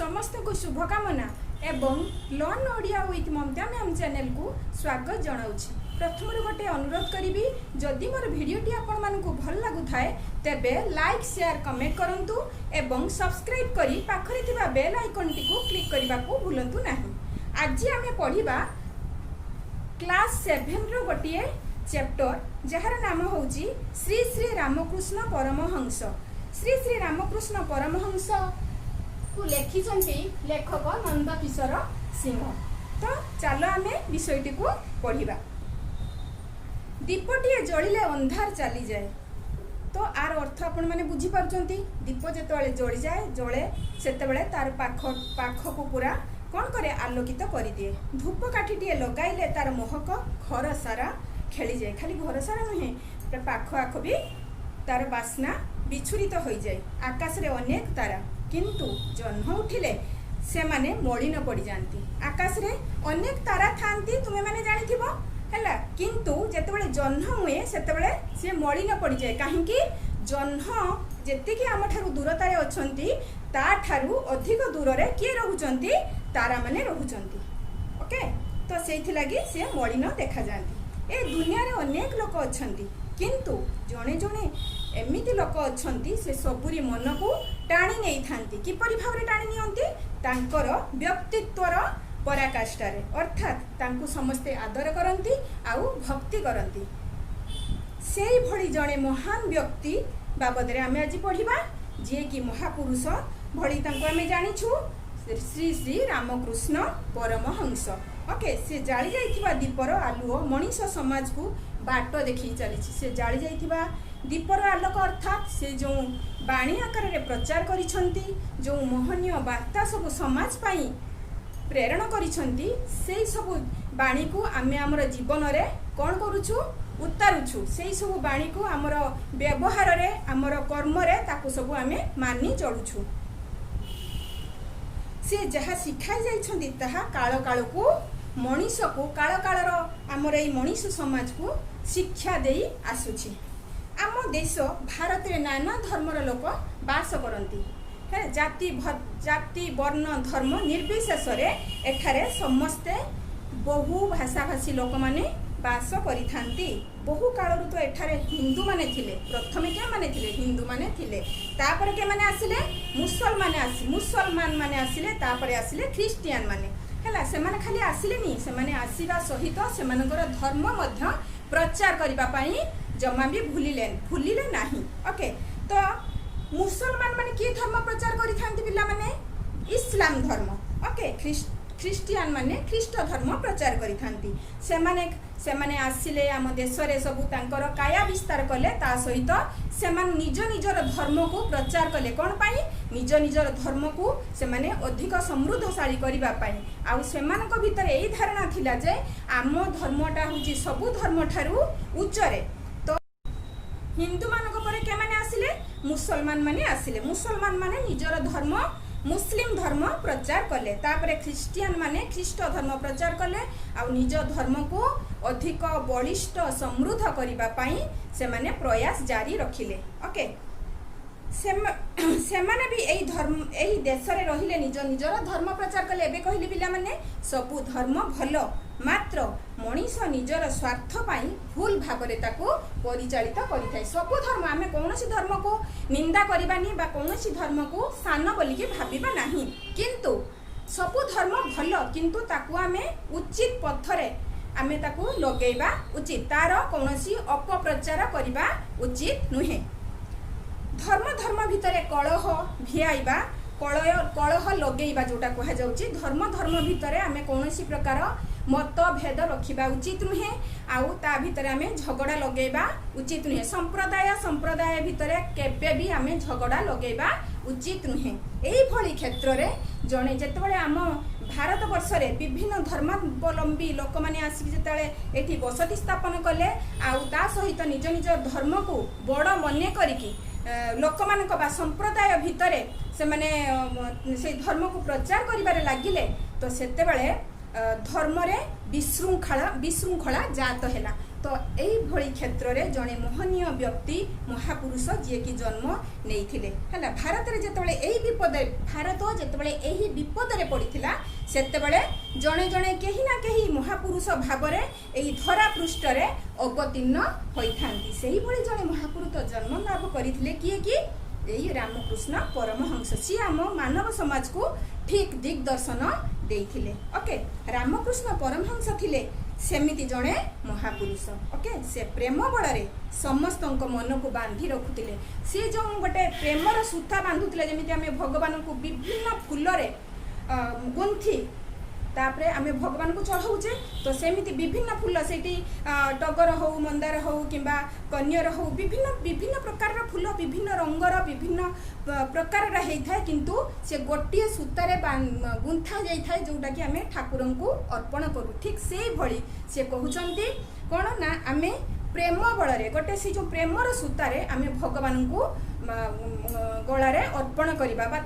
समस्त को शुभकामना एवं learn Odia with Mamata ma'am channel को स्वागत जनाऊँगी। प्रथम गोटे अनुरोध करी जदि मोर भिडटी आपण मानकु भल लागु थाए तेबे लाइक शेयर कमेंट करंतु एवं सब्सक्राइब करी पाखरे थिबा बेल आइकन टी को क्लिक करबा को भूलंतु नाही। आज आमे पढिबा क्लास 7 रो गोटे चैप्टर जहार नाम होउची श्री श्री रामकृष्ण परमहंस। श्री श्री रामकृष्ण परमहंस को लेखिछन्ति लेखक नंदकिशोर सिंह। तो चलो आमे विषयटी को पढ़िबा। दीपटीए जलिले अंधार चली जाए। तो आर अर्थ आपण माने बुझी पारछन्ति। दीप जेतेबेले जळि जाए जळे सेतेबेले तार पाख को पूरा कौन करे आलोकित करि दिए। धूप काठीटीए लगाइले तार महक घर सारा खेली जाए। खाली घर सारा नुहे पाख आख भी तार बास्ना विछुरित हो जाए। आकाश रे अनेक तारा किंतु जन्म उठिले से माने मलिन पड़ जाती। आकाश रे अनेक तारा थांती तुमे माने जानिथिबो हैला, किंतु जेतेबेले जन्म हुए सेतेबेले से मलिन पड़ जाए। काहेकि जन्म जेतिकी आम ठारू दूरतारे अछंती ता ठारू अधिक दूर रे किए रहुचंती तारा माने रहुचंती। ओके, तो सेथि लागि से मलिन देखा जाती। ए दुनिया रे अनेक लोक अछंती किंतु जणे जणे एमिति लोक अछंती से सबुरी मन को टाणी नहीं थांती। किपरि भावरे टाणी नियंती तांकर व्यक्तित्वर पराकाष्ठारे, अर्थात तांकु समस्ते आदर करंती आउ भक्ति करंती। सेई भଳି जणे महान व्यक्ति बाबदरे आमे आज पढ़िबा जे कि महापुरुष भଳି तांकु आमे जानिछु श्री श्री रामकृष्ण परमहंस। ओके, से जाली जाइथिबा दीपर आलुओ मनीष समाज को बाट देखि चलीछि। से जाली जाइथिबा दीपर आलोक अर्थात से जो बाणी आकार रे प्रचार करिसंती, जो मोहनीय वार्ता सब समाज पाई प्रेरण करिसंती, सेई सब बाणी को आमे हमर जीवन रे कोन करूछु उतारुछु। सेई सब बाणी को हमर व्यवहार रे हमर कर्म रे ताकू सब आमे मानि चलुछु। से जहा सिखाई जाइछंती ताहा काल काल को मनीष को काल कालर हमर एई मनीष समाज को शिक्षा देई आसुछि। आम देश भारत रे नाना धर्मर लोक बास करती है। जाति वर्ण धर्म निर्विशेष रे एठारे समस्ते बहु भाषाभाषी लोक माने बास करिथांती। बहु कालरु तो एठारे हिंदू माने थिले। प्रथमे के माने थिले हिंदू माने थिले, तापर के माने आसिले मुसलमान माने आसिले, तापर आसिले ख्रिस्टियन माने हैला। से माने खाली आसिले नी, से माने आसीबा सहित से मानकर धर्म मध्य प्रचार करिबा पई जमा भी भूलिले नहीं। ओके, तो मुसलमान माने की धर्म प्रचार करि थांती पिला माने इस्लाम धर्म। ओके, ख्रिस्टियन माने ख्रीष्ट धर्म प्रचार करि थांती। से माने आसिले आम देश रे सब तांकर काया विस्तार कले, ता सहित से माने निज निजर धर्म को प्रचार कले। कोन पाई निज निजर धर्म को से माने अधिक समृद्धशाली करिबा पाई। आउ से मानक भितर एई धारणा थिला जे आम धर्मटा हुची सब धर्म ठारू उच्च रे। हिंदू मानक परे के माने आसिले मुसलमान माने आसिले। मुसलमान माने निजर धर्म मुस्लिम धर्म प्रचार कले, तापरे ख्रिस्टियन माने ख्रीष्ट धर्म प्रचार कले। आ निज धर्म को अधिक बलिष्ठ समृद्ध करिबा पई से माने प्रयास जारी रखिले। ओके, से माने भी एई धर्म एई देश रे रहिले निज निजर धर्म प्रचार कले। एबे कहिली पिला माने सबु धर्म भलो, मात्र मनीष निजर स्वार्थ पाई भूल भावरे ताको परिचालित करिथाय। सबु धर्म आमे कोनोसी धर्म को निंदा करिबानी बा कोनोसी धर्म को सान बोली के भाबिबा नाही, किंतु सबु धर्म भलो, किंतु ताको आमे उचित पथरे आमे ताको लगेबा उचित। तार कोनोसी अपप्रचार करिबा उचित नुहे। धर्म भितरे कलह भिआइबा कलह लगेबा जोटा कहा जाउची। धर्म भितरे आमे कोनोसी प्रकार मतभेद रखिबा उचित नुहे। आउ ता भितरे आमे झगड़ा लगेबा उचित नुहे। संप्रदाय भितरे केबे भी आमे झगड़ा लगेबा उचित नुहे। एई भली क्षेत्र रे जणे जेतेबेले आम भारत वर्ष रे विभिन्न धर्मावलंबी लोक माने आसी जेतेबेले एठी बसति स्थापन कले, आउ ता सहित निज निज धर्म को बड़ मने करिकी लोक मानक बा संप्रदाय भितरे से माने से धर्म को प्रचार करिबारे लागिले, तो सेतेबेले धर्म रे विशृंखला जात हैला। तो यही क्षेत्र में जड़े मोहनीय व्यक्ति महापुरुष जी की जन्म नहीं है। भारत में जितेबाला यही विपद भारत जितेबाला यही विपद में पड़ता से जड़े जड़े कहीं ना कहीं महापुरुष भाव में यही धरा पृष्ठ में अवतीर्ण होता से जड़े महापुरुष जन्म लाभ करते किए कि यही रामकृष्ण परमहंस सी आम मानव समाज को ठीक दिग्दर्शन देइथिले। ओके, रामकृष्ण परमहंस थिले सेमिति जड़े महापुरुष। ओके, से प्रेम बल समस्त मन को बांधि रखुले। सी जो गोटे प्रेमर सूता बांधुले जमी आम भगवान को विभिन्न फूल गुंथि तापरे आमे भगवान को चढ़ाऊे तो सेमिति विभिन्न फूल से टगर हो मंदार हो किंबा कन्यर हो विभिन्न विभिन्न प्रकार फूल विभिन्न रंगर विभिन्न प्रकार होता है किंतु से गोटे सूतारे गुंथा जाए जोटा कि आमे ठाकुर को अर्पण करूँ। ठीक से भली से कहते कौन ना आमे प्रेम बल गोटे से जो प्रेमर सूतारे आमे भगवान को गलारे अर्पण करवा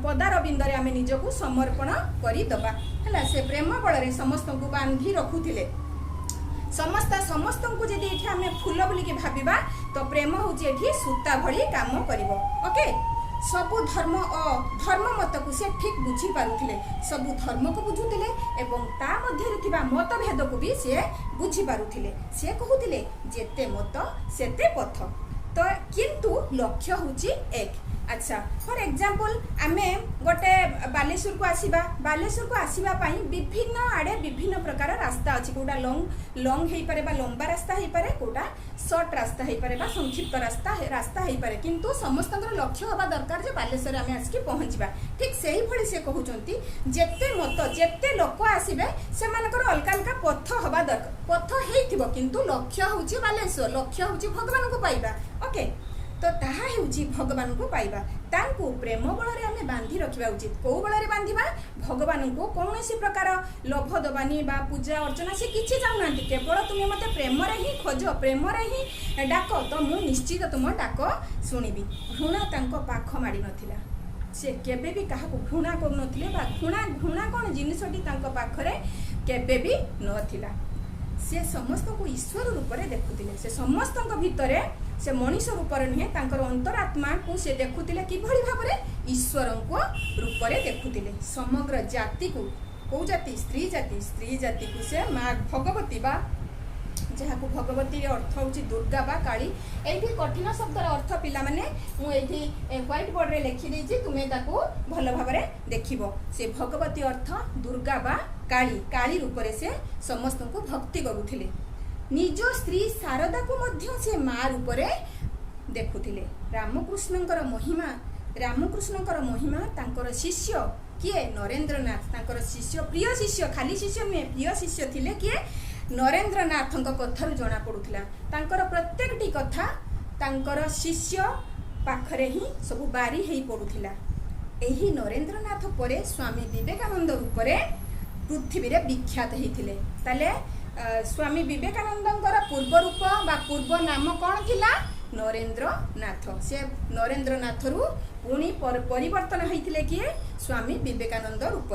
पदार बिंदरे आमे निजको समर्पण करदबा है। से प्रेम बल समस्त को बांधि रखुले समस्त को जदि ये आमे फूल बोलिकी भाविबा तो प्रेम हूँ सूता भली काम करिवो। ओके, सबु धर्म धर्म मत को से ठीक बुझी पारुथिले सबु धर्म को बुझुथिले एवं ता मध्य थिबा मतभेद को भी से बुझी पारुथिले। से कहूथिले जेते मत सेते पथ तो किंतु लक्ष्य होची एक। अच्छा, फॉर एग्जांपल आमे गोटे बालेश्वर को आसीबा पाई विभिन्न आड़े विभिन्न प्रकार रास्ता अच्छी कोटा लॉन्ग हो पारे लंबा रास्ता हो पारे कोटा शॉर्ट रास्ता हो पारे संक्षिप्त रास्ता हो पारे किंतु समस्त लक्ष्य हवा दरकार जे बालेश्वर आमे आसिक पहुँचवा। ठीक से ही भली से कहउचंती जेते मत जेते लोक आसीबे सेमानकर अलग अलग पथ हवा दरकार पथ हेइथिबो किंतु लक्ष्य होची बालेश्वर लक्ष्य होची भगवान को पाइबा। ओके, तो ताहा हेउची भगवान को पाइबा तांको प्रेम बल आमे बांधि रखिबा उचित। को बल बांधिबा भगवान को कौन सी प्रकार लोभ दबानी बा पूजा अर्चना से किछि जाउनांती केवल तुमे मते प्रेम रे ही खोज प्रेम रे ही डाक तो मु निश्चित तुम डाक सुनिबी। घृणा तांको पाख माडी नथिला से केबे भी काहा को घृणा कर नथिले बा घृणा कोन जिनिसटी तांको पाखरे केबे भी नथिला। से समस्त को ईश्वर रूप में देखुले से समस्त भितर से मनीष रूप नुहे तांकर अंतरात्मा को से देखुले किभली भाव में ईश्वर को रूप में देखुले। समग्र जाति को कौ जाति स्त्री जाति को से माँ भगवती बा जहाँ को भगवती अर्थ हूँ दुर्गा बा काली। ये कठिन शब्दर अर्थ पिला माने मुझे व्हाइट बोर्ड रे लिखिदी तुम्हें भल भाव में देख। से भगवती अर्थ दुर्गा बा काली काली रूप से समस्त को भक्ति करुले। निज स्त्री शारदा को मध्य से माँ रूप देखुले। रामकृष्णकर महिमा तांकर शिष्य किए नरेंद्रनाथ तांकर शिष्य प्रिय शिष्य खाली शिष्य नुहे प्रिय शिष्य थिले किए नरेंद्रनाथ कथार जना पड़ूला। तांकर प्रत्येकटी कथा तांकर शिष्य पाखरे ही सब बारी ही पड़ूला। एही नरेंद्रनाथ परे स्वामी विवेकानंद रूप पृथ्वी रे विख्यात होते। ताले स्वामी विवेकानंदर पूर्व रूप बा पूर्व नाम कौन थिला नरेंद्रनाथ। से नरेंद्रनाथ रु पुणी परिवर्तन होते किए स्वामी विवेकानंद रूप।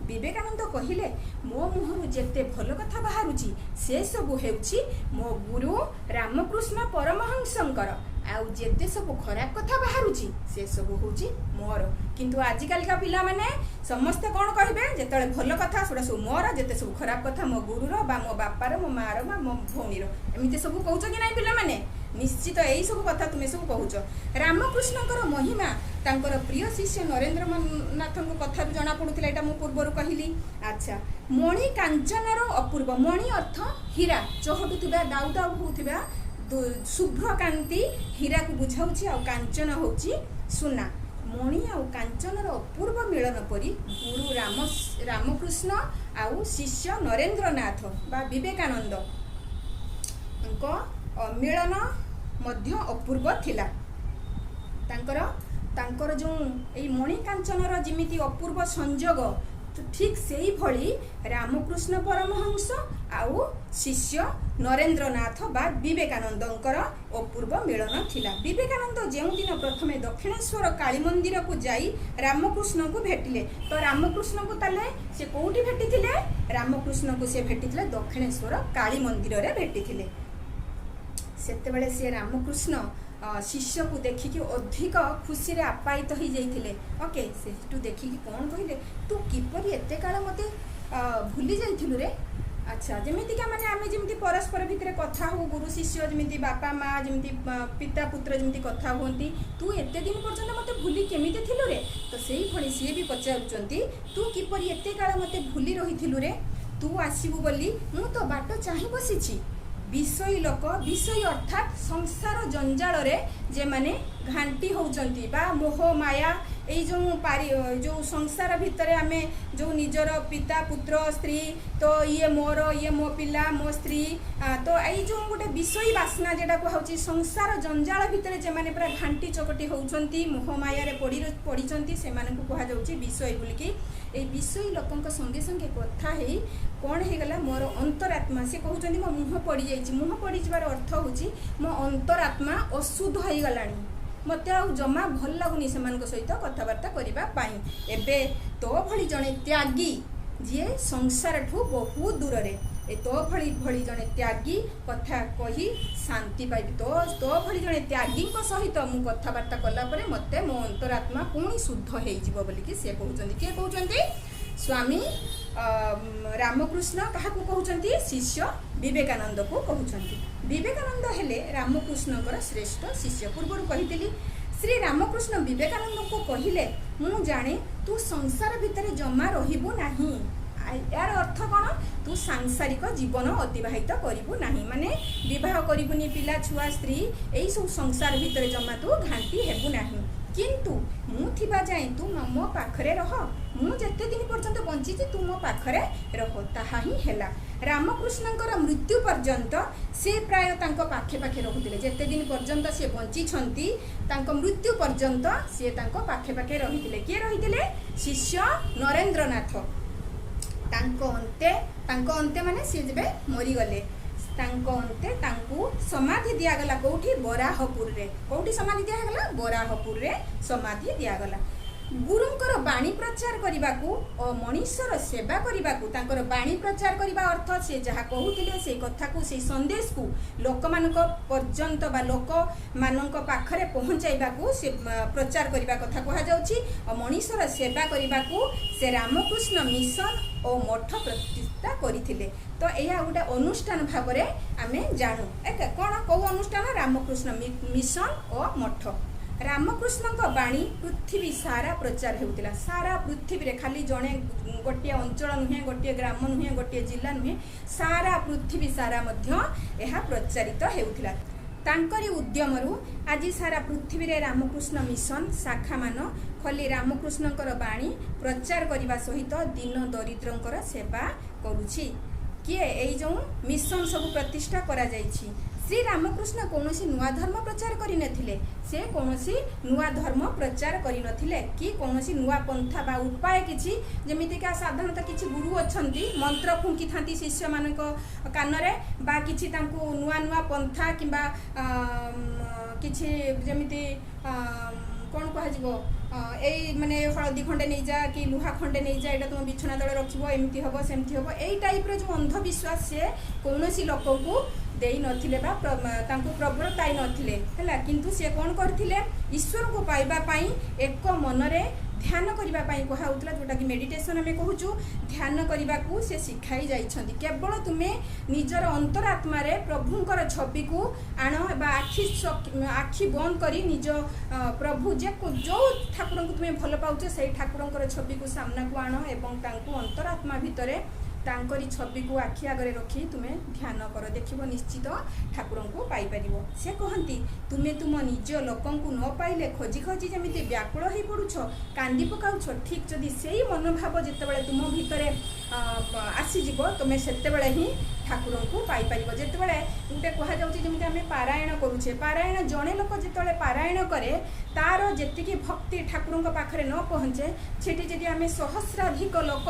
विवेकानंद कहिले मो मुहरु जेते भल कथा बाहरुची से सबु हेउची मो गुरु रामकृष्ण परमहंसंकर आउ जेते सबु खराब कथा बाहरुची से सबु होची मोर। किंतु आजिकल का पिला माने समस्त कौन कहबे जेतले भल कथा सेटा सब मोर जेते सब खराब कथा मो गुरुर बा मो बापार मो मार बा मो भौनीर एमिते सबु कहउछ कि नाही पिला माने निश्चित यही सब कथा तुम्हें सब कहूच। रामकृष्णकर महिमा तांकर प्रिय शिष्य नरेंद्रनाथ कथा जना पड़ूला यहाँ मुझे पूर्वर कहली। अच्छा, मणि कांचनर अपूर्व मणि अर्थ हीरा चहटुवा दाउ दाउ होता शुभ्र कांति हीरा को बुझाऊँच आ कांचन हूँ सुना मणि आ कांचनर अपूर्व मिलन परी गुरु रामकृष्ण आउ शिष्य नरेंद्रनाथ बा विवेकानंद मिलन मध्य अपूर्व थिला। तांकर जो ये मणि कांचनर जिमिति अपूर्व संजोग ठीक से ही भली रामकृष्ण परमहंस आउ शिष्य नरेंद्रनाथ बा विवेकानंदंकर अपूर्व मिलन थिला। विवेकानंद जो दिन प्रथमे दक्षिणेश्वर काली मंदिर को जाई रामकृष्ण को भेटिले तो रामकृष्ण को ताले से कोउठी भेटिथिले रामकृष्ण को से भेटिथिले दक्षिणेश्वर काली मंदिर रे भेटिथिले। सेतेबेले से रामकृष्ण शिष्य को देखिकी अधिक खुशी रे आप्यायित हो जाइथिले। ओके सेठू देखिकी कोन कहिले तू किपरि एते काल मते भूली जाइथिलु रे। अच्छा जमीतिका माने आमे जमिति परस्पर भितर कथा हो गुरु शिष्य जमिति बापा माँ जमिति पिता पुत्र जमिति कथा होती तू एते दिन पर्यंत मते भूली केमिति थिलु रे। तो सेही भली सिए भी पचारुचंती तू किपरि एते काल मते भूली रहिथिलु रे। तू आसीबु बोली मु तो बाट चाहि बसिछि। विषय लोक विषय अर्थात संसार जंजाल रे जे माने घांटी होउचंती बा मोह माया এই जो संसार भितर आमे जो निजर पिता पुत्र स्त्री तो ये मोर ये मो पिला मो स्त्री तो आई जो गोटे विषय वासना जेटा कहउची संसार जंजाल भितर जे माने पूरा घांटी चकटी होउचंती मोह माया रे पड़ीचंती से माने को कहा जाउची विषय बोलिकी ए विषय लोकंक संगे संगे कथा हेई कौन हे गला मोर अंतरात्मा से कहउचंती मो मुह पड़ी जाईची। मुह पड़ी जबार अर्थ होउची मो अंतरात्मा अशुद्ध होई गलानी मत जमा भल लगुनि से सहित कथबार्ता करने एबे तो भली जड़े त्यागी जी संसार ठू बहुत दूर रे ए तो भली जड़े त्यागी कथा कही शांति पाइबी। तो भली जड़े त्यागी सहित मु कथबार्ता कलापर मत मो अंतरात्मा पुणी शुद्ध हो बोलिकी सी कहते किए कहते स्वामी रामकृष्ण क्या कहते शिष्य विवेकानंद को कहते। विवेकानंद हेले रामकृष्णकर श्रेष्ठ शिष्य। पूर्व कही श्री रामकृष्ण विवेकानंद को कहले मु जाने तू संसार भितर जमा रहिबु नाही। यार अर्थ कौन तू सांसारिक जीवन अतिबाहित करिबु नाही माने विवाह करिबुनी पिला छुआ स्त्री एई सब संसार भितर जमा तू घांटी हेबु नाही। किंतु मु थिबा जाए तू मो पाखरे रह मु जेते दिन पर्यंत बंची तू मो पाखरे रह ताहा ही हेला। रामकृष्णଙ୍କର मृत्यु पर्यंत से प्राय तांको पाखे पाखे रहुतिले जेते दिन पर्यंत से बंची छंती तांको मृत्यु पर्यंत से तांको पाखे पाखे रहितिले। के रहितिले शिष्य नरेंद्रनाथ तांको अंते माने से जेबे मरी गले तांको अंते तांको समाधि दिया गला कोठी बराहपुर रे। कोठी समाधि दिया गला बराहपुर रे समाधि दिया गला। गुरुंकर बाणी प्रचार करबाकू और मनुष्यर सेवा करबाकू तांकर बाणी प्रचार करबा अर्थ से जहाँ कहूतिले से कथा को से संदेश को लोक मानक पर्यंत बा लोक मानक पाखरे पहुंचाइबाकू से प्रचार करबा कथा कहा जाउची और मनुष्यर सेवा करबाकू से रामकृष्ण मिशन और मठ प्रतिष्ठा करथिले। तो यह गोटे अनुष्ठान भाव में आमे जानू एक कौन कौ अनुष्ठान रामकृष्ण मिशन और मठ। रामकृष्ण का बाणी पृथ्वी सारा प्रचार होता सारा पृथ्वी रे खाली जड़े गोटे अंचल नुहे गोटे ग्राम नुहे गोटे जिला नुहे सारा पृथ्वी सारा यह प्रचारित होता। तांकरी उद्यमरु आज सारा पृथ्वी रे रामकृष्ण मिशन शाखा मान खली रामकृष्णकर बाणी प्रचार करने सहित दीन दरिद्रंकर सेवा करुछि। किए एई जो मिशन सब प्रतिष्ठा करा जाइछि। श्री रामकृष्ण कौनसी नुआ धर्म प्रचार करनथिले से कौनसी नुआ धर्म प्रचार करनथिले कि कौनसी नुआ पंथा बा उपाय किछि जेमितिका साधारणतः किछि गुरु अछंती मंत्र फुंकी थांती शिष्य मानक कानरे बा किछि तांको नुआ नुआ पंथा किंबा किछि जेमिति कौन कह एई माने हलदी खंडे नहीं जा कि लुहा खंडे नहीं जा एटा तुम बिछना तले रखिबो एमती हबो सेमती हबो एई टाइप रो जो अंधविश्वास से कौनसी लोक को देई नथिले बा तांको प्रबलताई नथिले हला किंतु से कोन करथिले ईश्वर को पाइबा पई एक मनरे ध्यान करबा पई कहा होतला जोटा कि मेडिटेशन हमें कहूचु ध्यान करबा को से सिखाई जाइछंती। केवल तुमे निजर अंतरात्मा रे प्रभुंकर छवि को आण बा आखि बंद करी निज प्रभु जे जो ठाकुर को तुमे भल पाउछ से ठाकुरंकर छवि को सामना को आण एवं तांको अंतरात्मा भितरे तांकरी छवि को आखि आगे रखी तुम्हें ध्यान कर देखिबो निश्चित ठाकुर को पाई परिबो। से कहंती तुमे तुम निज लोकं को न पाइले खोजी खोजी जमिति व्याकुल हो पड़ुछ कांदी पकाउछ ठीक जदि सेही मनोभाव जेतेबेले तुम भितरे आसीजिबो तुमे सेतेबेले ही ठाकुर को पाइपर जितेबाला गोटे कहुच्छे जमी आम पारायण करुचे पारायण जड़े लोक जो पारायण करे तार जी भक्ति ठाकुर पाखे न पहुँचे से आम सहस्राधिक लोक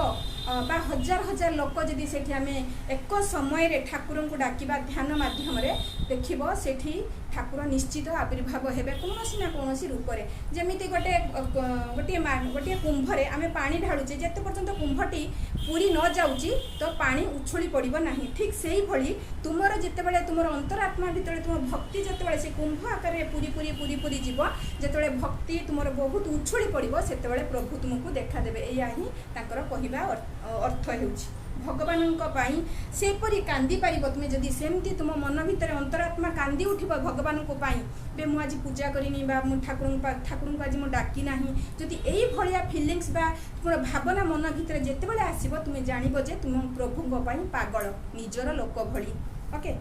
बा हजार हजार लोक जदि से आम एक समय ठाकुर को डाकिबा ध्यान माध्यम देखिब से ठाकुर निश्चित आविर्भाव हेबे कौन ना कौन रूप से जमी गोटे गोटे गोटे कुंभरे आम पानी ढालुचे जिते पर्यंत कुंभटी पूरी न जाऊँगी तो पानी उछली पड़ो ना ठीक से ही भली तुमर जितेबाला तुम अंतरात्मा भितर तुम भक्ति जितेबाला से कुंभ आकार में पूरी पूरी पूरी पूरी जीव जिते भक्ति तुम बहुत उछली पड़ो से प्रभु तुमको देखादेवे या ही कहवा अर्थ हो भगवान सेपरी कांदी पार तुम्हें जदि सेमती तुम मन भितर अंतरात्मा कांदी उठ भगवान को बे मु आज पूजा करनी ठाकुर को आज मुझे डाकी ना जदि यही भाया फिलिंग्स बा तुम भावना मन भितर जितेबाला आसब तुम्हें जानब जे तुम प्रभु पागल निजर लोक भली ओके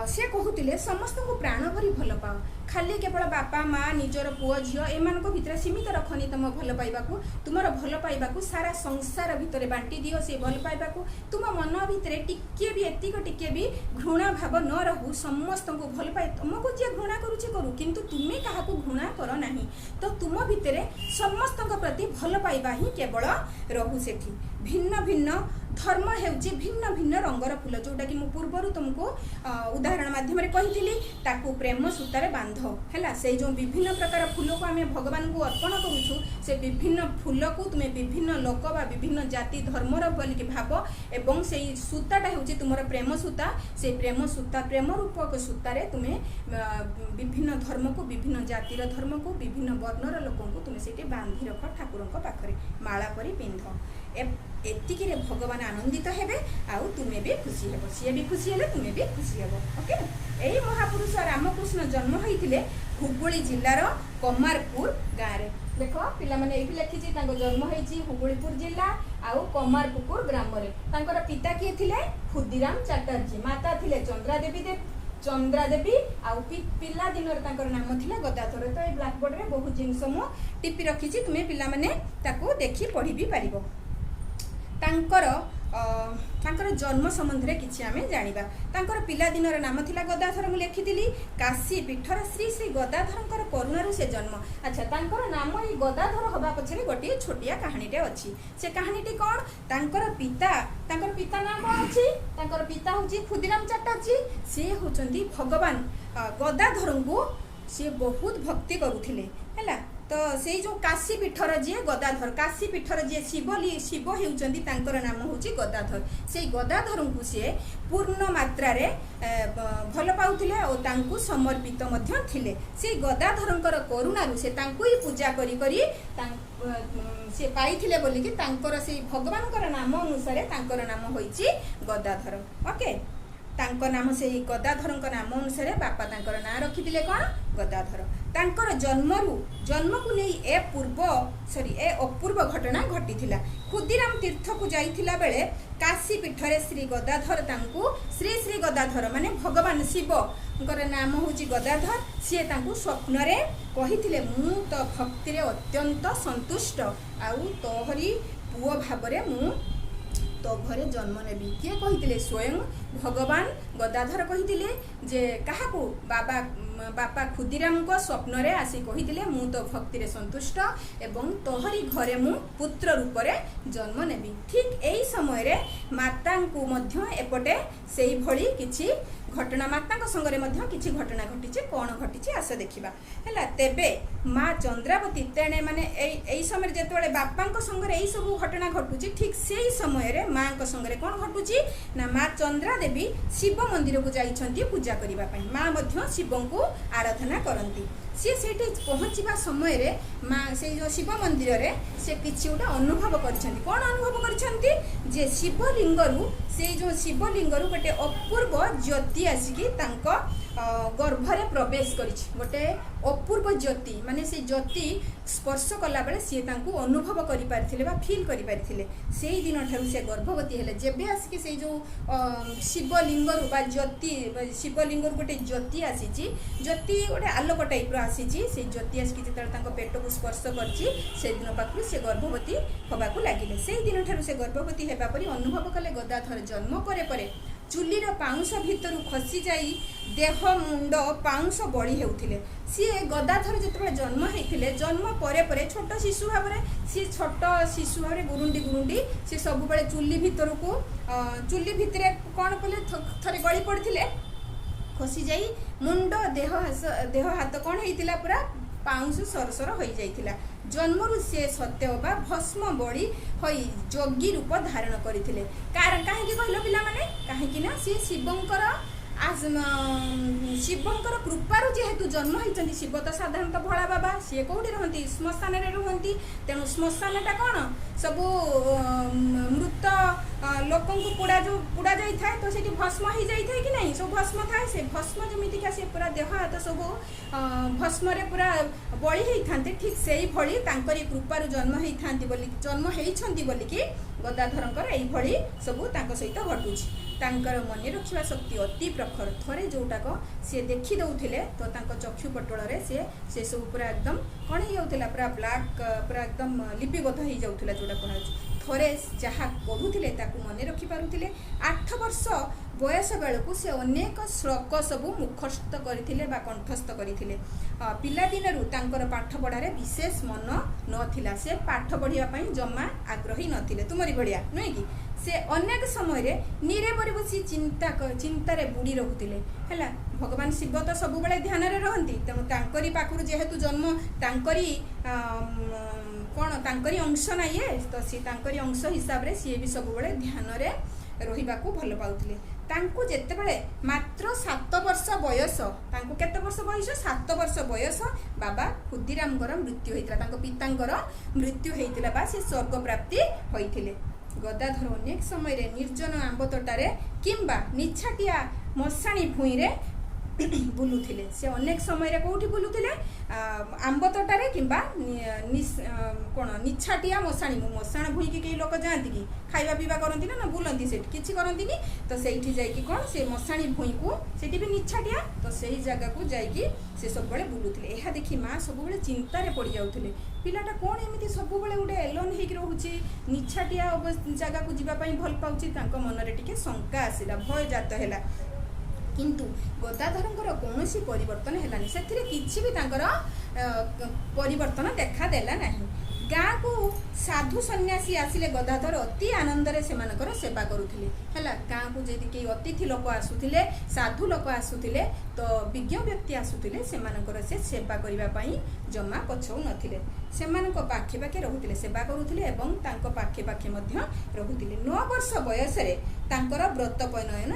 सी कहते समस्त को प्राण भरी भल पाओ खाली केवल बापा माँ निजर पुओ झील एम भर सीमित रखनी तुम भल पाइबा तुम भल पाइबा सारा संसार भितर बांटी दियो से भल पाइबा तुम मन भितर टिके भी एतिक टिके भी घृणा भाव न रहू समस्त को भल पाए तुमको जी घृणा करुचे करू किंतु तुम्हें क्या घृणा कर ना तो तुम भितर समस्त प्रति भल पाइबा ही केवल रहू से भिन्न भिन्न धर्म हेउची भिन्न भिन्न रंगर फूल जोटा कि पूर्वर तुमको उदाहरण माध्यम कही ताकू प्रेम सूतार बांध है से जो विभिन्न प्रकार फूल को आम भगवान को अर्पण करुचु से विभिन्न फूल को तुम्हें विभिन्न लोक बा विभिन्न जाति धर्मर बोलिक भाव एवं से सूताटा हूँ तुम प्रेम सूता से प्रेम सूता प्रेम रूपक सूतार तुम्हें विभिन्न धर्म को विभिन्न जातिर धर्म को विभिन्न वर्णर लोक को तुम्हें से बांधि रख ठाकुर पाखे माला परी पिंध एतिक भगवान आनंदित हेबे आउ तुम्हें भी खुशी हेब सी भी खुशी हेले तुम्हें भी खुशी हेब ओके यही महापुरुष रामकृष्ण जन्म होते हुगुली जिलार कमारपुर गाँव में देख पिला ये लिखी जन्म होती हुगुलीपुर जिला आउ कमारपुकुर ग्राम में पिता किए थे खुदीराम चटर्जी माता थे चंद्रा देवी आउ पिला दिन नाम थिला गदाधर तो ये ब्लैकबोर्ड में बहुत जिनस मु टिपी रखी तुम्हें पिला माने ताकू देखी पढ़ी भी पारिबो तांकर जन्म संबंध में किसी आम जाना पिला दिन नाम थिला गदाधर मुझे लिखी काशी पीठर श्री श्री गदाधर करुणार से जन्म अच्छा तांकर नाम ये गदाधर हवा पछरे गोटे छोटिया कहानीटे अच्छी से कहानीटी कौन तांकर पिता नाम कौन अच्छी तांकर पिता हूँ खुदीराम चटर्जी सी होचंदी भगवान गदाधर को सी बहुत भक्ति करुथिले हैला तो से जो काशी पीठर जी गदाधर काशी पीठर जी शिव होउचंदी तांकर नाम होची गदाधर से गदाधर को सी पूर्ण मात्रा रे भल पाउथिले और तांकु समर्पित मध्य थिले से गदाधरंकर करुणारु से तांकु ही पूजा करी करी से पाइथिले बोली कि तांकर से भगवानकर नाम अनुसार तांकर नाम होईची गदाधर ओके तांकर नाम से गदाधर नाम अनुसार बापा तांकर नाम रखिथिले कौन गदाधर तांकर जन्म को नहीं ए अपूर्व घटना घटी खुदीराम तीर्थ को जाइथिला बेले काशी पीठरे श्री गदाधर तांकु श्री श्री गदाधर माने भगवान शिव नाम होची गदाधर सी तांकु स्वप्न रे कहिथिले मु तो भक्ति रे अत्यंत संतुष्ट आउ तोहरी पुओ भाबरे मु तो घरे जन्म नेबी किए कही स्वयं भगवान गदाधर कही जे क्या बापा खुदीराम को स्वप्न रे आसी कही मु तो भक्ति रे संतुष्ट एवं तोहरी घरे मु पुत्र रूप रे जन्म नेबी ठीक यही समय रे माता को मध्य एपटे सेही भली किछि घटना माता संगे किसी घटना घटी कौन घटी आस देखा है तेबे माँ चंद्रावती तेणे माने यही समय जिते बापा संगे यही सब घटना घटुची ठीक से समय रे माँ संगे कौन घटुची ना माँ चंद्रा देवी शिव मंदिर को जाइछंती पूजा करने माँ शिव को आराधना करती सी से पहुँचवा समय रे माँ से जो शिव मंदिर रे से किसी गोटे अनुभव कर कौन अनुभव कर शिवलिंगरू से जो शिवलिंगरू गोटे अपूर्व ज्योति आसिकी गर्भरे प्रवेश करिछि गोटे अपूर्व ज्योति माने से ज्योति स्पर्श कला बेले सी अनुभव करि पारिथिले बा फील करि पारिथिले सेही दिन ठारू से गर्भवती हेले जेबे आसिकी से जो शिवलिंगरु बा ज्योति शिवलिंगरु गोटे ज्योति आसीची ज्योति गोटे आलोक टाइप रो आसीची से ज्योति आसिकी जेतले तांको पेट को स्पर्श करछि से दिन पाखु से गर्भवती होबाकू लागिले सेही दिन ठारू से गर्भवती हेबा परि अनुभव कले गदाधर जन्म परे परे चुलीर पाउंस भितर खसी जाई देह मुंड पाउंस बड़ी हेउथिले सी गदाधर जिते जन्म होते जन्म परे परे छोट शिशु भाव सी छोट शिशु भाव गुरुंडी गुरुंडी सी सब बेले चुली भितर को चुली भितर कौन कले थरे गली पड़ते खसी जाई मुंड देह हाथ कौन होता पूरा पाउंस सरसर हो जाइथिला जन्मरु से सत्य बा भस्म बड़ी होई जोगी रूप धारण करथिले काहे कहलो पिला माने काहे ना सी शिवंकर शिवंकर कृपारू जेहेतु जन्म होती शिव तो साधारणतः भोला बाबा सी कौटी रहती श्मशान रुहति तेणु श्मशानटा कौन सब मृत लोक पुड़ा जो पुड़ा जाए तो सीठी भस्म हो जाए कि नहीं सब भस्म थाए से भस्म जमीका सी पूरा देह हाथ सब भस्म पूरा बड़ी होता ठीक से ही कृपारू जन्म होती जन्म होती बोलिकी गदाधर यही सब सहित घटुची तांकर मन रखा शक्ति अति प्रखर थरे जोटाक सी देखी दौले तो चक्षु पटल से सब पूरा एकदम कौन हो जाता पूरा ब्लाक पूरा एकदम लिपिबद्ध हो जाता जोटा कह थरे जहाँ पढ़ुले मन रखिपारे 8 वर्ष बयस बेलू से अनेक श्लोक सब मुखस्थ करथिले बा कंठस्थ करथिले पिलादिनरु तांकर पाठ पढ़ारे विशेष मन नथिला से पाठ पढ़िया पई जम्मा आग्रही नथिले तुमरी भड़िया नुहे कि से अनेक समय नीरे पर बसी चिंतारे बुड़ी रहुतिले हैला भगवान शिव तो सब बेले ध्यान रे रहंती तेणु तांकरी पाखरु जेहेतु जन्म तांकरी कौन तांकरी अंश ना ये तो सी तांकरी अंश हिसाब रे सी भी सब बेले ध्यान रे रहिबाकू भल पाउथिले तांकू जेतेबेले मात्र 7 वर्ष बयस तांकू केते वर्ष बयस 7 वर्ष बयस बाबा खुदीरामकर मृत्यु होइतला तांको पितांकर मृत्यु होइतला बा से स्वर्ग प्राप्ति होइथिले गदाधर अनेक समय रे निर्जन आंब तोटारे किंबा निछाटिया मशाणी भूई रे बुलुथिले से अनेक समय रे कोठी बुलुथिले आंब तोटारे किंबा कोन निछाटिया मशाणी मशाण भूई की कई लोक जाती कि खाइबा पीवा करती ना बुलती से किसी करती तो से जाकि कौन से मशाणी भूई को से भी निछाटिया तो से जगह को जाकि से सब बड़े बुलुथिले यह देखी माँ सब बड़े चिंतार पड़ जाउथिले पिलाटा कौन एमती सब बड़े गोटे एलोन होकर रोचे निछाटिया जगह को जीवाई भल पाऊँ मन में टिके शंका आसला भय जात है किंतु गदाधर कौन परिवर्तन है से किसी भी परिवर्तन देखा देला नहीं गाँ को साधु सन्यासी आसिले गदाधर अति आनंद रे सेमानकर सेवा करुथिले हैला गाँ को जदि के अतिथि लोक आसुथिले साधु लोक आसुथिले तो विज्ञ व्यक्ति आसुथिले सेमानकर से सेवा करिबा पई जमा पछौ नथिले सेमानक पाखे पाखे रहुथिले सेवा करुथिले एवं तांको पाखे पाखे मध्य रहुथिले 9 वर्ष बयस रे तांकर व्रत पयनयन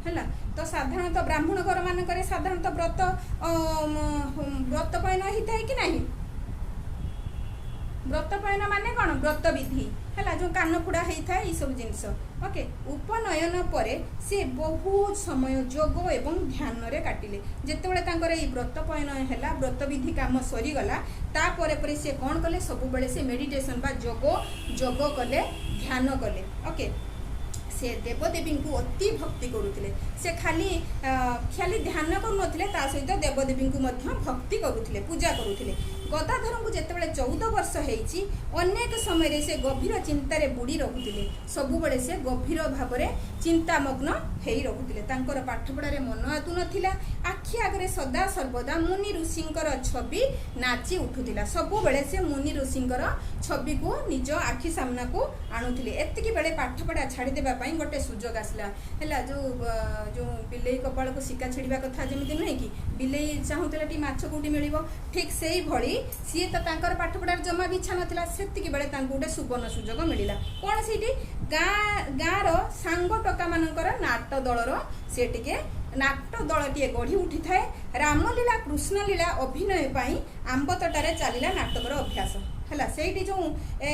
हैला तो साधारणतः ब्राह्मण घर मानकर साधारणतः व्रत पयन हिताय कि नहीं व्रत पयन माने कौन व्रत विधि है जो कान फुड़ा होता है ये सब जिनस ओके उपनयन पर से बहुत समय जोग एवं ध्यान रे काटिले जितेबाला व्रत पयन है व्रत विधि काम सरीगला तापर से कौन कले सब बेले से मेडिटेशन बा जोग कले ध्यान कले ओके से देवदेवी को अति भक्ति करुले से खाली ध्यान करुनथिले ता सहित देवदेवी को भक्ति करुले पूजा करुले गदाधर को जितेबाला 14 वर्ष होती अनेक समय से गभीर चिंतार बुड़ी रखुले सबुबले से गभीर भाव में चिंतामग्न हो रखुले पाठपढ़ार मन आतु नाला आखि आगे सदा सर्वदा मुनि ऋषिंकर छवि नाची उठुला सबुबले से मुनि ऋषिंकर छवि को निज आखि सामना को आणुले एतिकी बेले पाठपढ़ा छाड़देवाई गोटे सुजोग आसला है जो बिलेई कपाल को शिका छिड़ा कथा जमी नुहे कि बिलेई चाहूला टी माछ कौटी मिल ठीक से ही भली सी तो पाठपढ़ार जमा भी इच्छा नाला से बेले गोटे सुवर्ण सुजोग मिलला कौन से गाँव सांग टका मानकर नाट दलर से टिके नाट्य दलटीए गढ़ी उठी थाए। रामलीला कृष्णलीला अभिनय पाई आंबतोटारे चलिला नाटकर अभ्यास है। से जो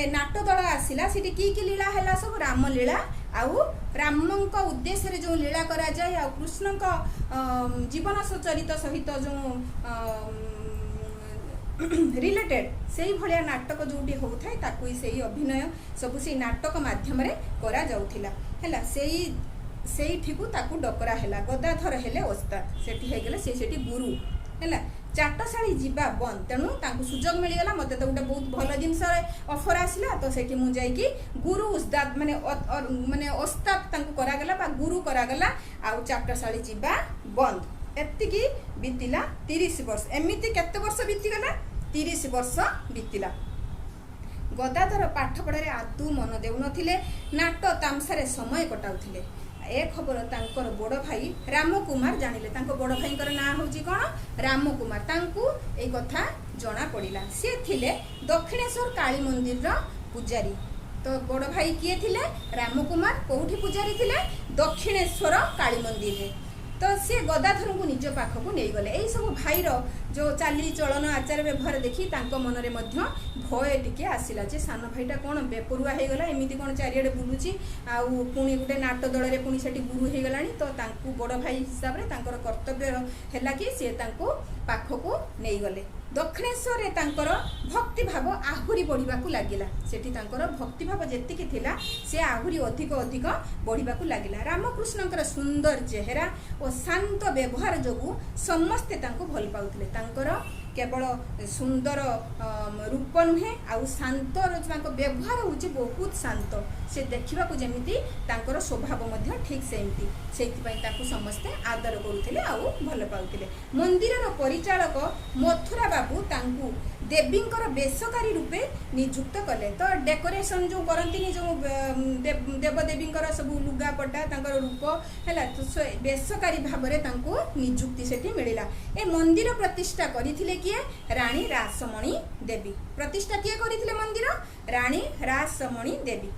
नाट्य दल आसला से की लीला है सब रामलीला आउ रामक उद्देश्य जो लीला करा जाए आ कृष्ण जीवन चरित सहित जो रिलेटेड से भाया नाटक जोटी होता है ताकू से अभिनय सब से नाटक मध्यम करा जाउथिला हैला से ताकू डकरा है। गदाधर हेले ओस्ताद से गुरु है। चाटशाली जीवा बंद तेणु सुजोग मिलगला मत तो गोटे बहुत भल जिनस ऑफर आसला तो से मुझे गुरु उस्ताद माने ओस्ताद करागला गुरु करागला आउ चाटशाली जीवा बंद एतिकी बीतिला 30 वर्ष। एमती केते वर्ष बीतीगला 30 वर्ष बीतिला। गदाधर पाठ पढ़ारे आदू मन देउ नथिले नाट तामसारे समय कटाउथिले। ए खबर तांकर बड़ भाई रामकुमार जानिले। तांको बड़ भाईकर ना होची कोन रामकुमार। तांकू ए कथा जना पड़िला। से थिले दक्षिणेश्वर काली मंदिर रो पुजारी। तो बड़ भाई किए थिले रामकुमार कोठी पुजारी थिले दक्षिणेश्वर काली मंदिर रे। तो सी गदाधर को निज पाखक नहीं गले। यही सब भाईर जो चाली चलन आचार व्यवहार देखी मनरे भय टिके आसला जे सान भाईटा कौन बेपरुआ हो गला एमती कौन चारिड़े बुलूची आउ पुणी गोटे नाट दल में पुणी से गुरु हो गला। तो बड़ भाई हिसाब से कर्तव्य है कि सी पाखक नहीं गले। दक्षिणेश्वर तांकर भक्ति भाव आहुरी बढ़ा लगिला। सेठी तांकर भक्ति भाव जेतिकी थिला से आहुरी अधिक अधिक बढ़ा लगिला। रामकृष्णकर सुंदर चेहरा और शांत व्यवहार जोगु समस्ते तांको भल पाउथिले। तांकर केवल सुंदर रूप नुहे आउ शांत व्यवहार होची बहुत शांत। से देखा जमीती तांकर स्वभाव मध्य ठीक सेमती से समस्ते आदर करुले आउ भल पाउथिले। मंदिर परिचालक मथुरा बाबू तांकू देवींकर बेसकारी रूपे नियुक्त कले। तो डेकोरेशन जो करती जो देवदेवींकर सब लुगापटा तांकर रूप है तो बेसकारी भाव में नियुक्ति से मिलला। ए मंदिर प्रतिष्ठा करथिले किए रानी रासमणी देवी। प्रतिष्ठा किए करथिले मंदिर रानी रासमणी देवी।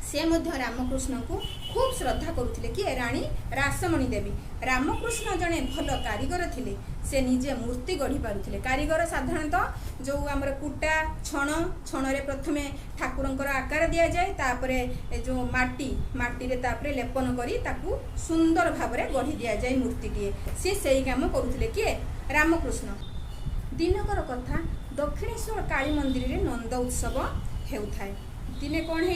से मध्य रामकृष्ण को खूब श्रद्धा करुथिले कि रानी रासमणी देवी। रामकृष्ण जड़े भल कारीगर थिले। से निजे मूर्ति गढ़ी पारुथिले। कारीगर साधारणतः जो आमर कुटा छण छण प्रथमे ठाकुरंकर आकार दि जाए तापरे जो माटी रे तापरे लेपन करी ताकू सुंदर भाव में गढ़ी दि जाए मूर्तिटीए। सी सेही काम करुथिले किए रामकृष्ण। दिनकर कथा दक्षिणेश्वर काली मंदिर रे नंद उत्सव हेउथाय। दिने कौन है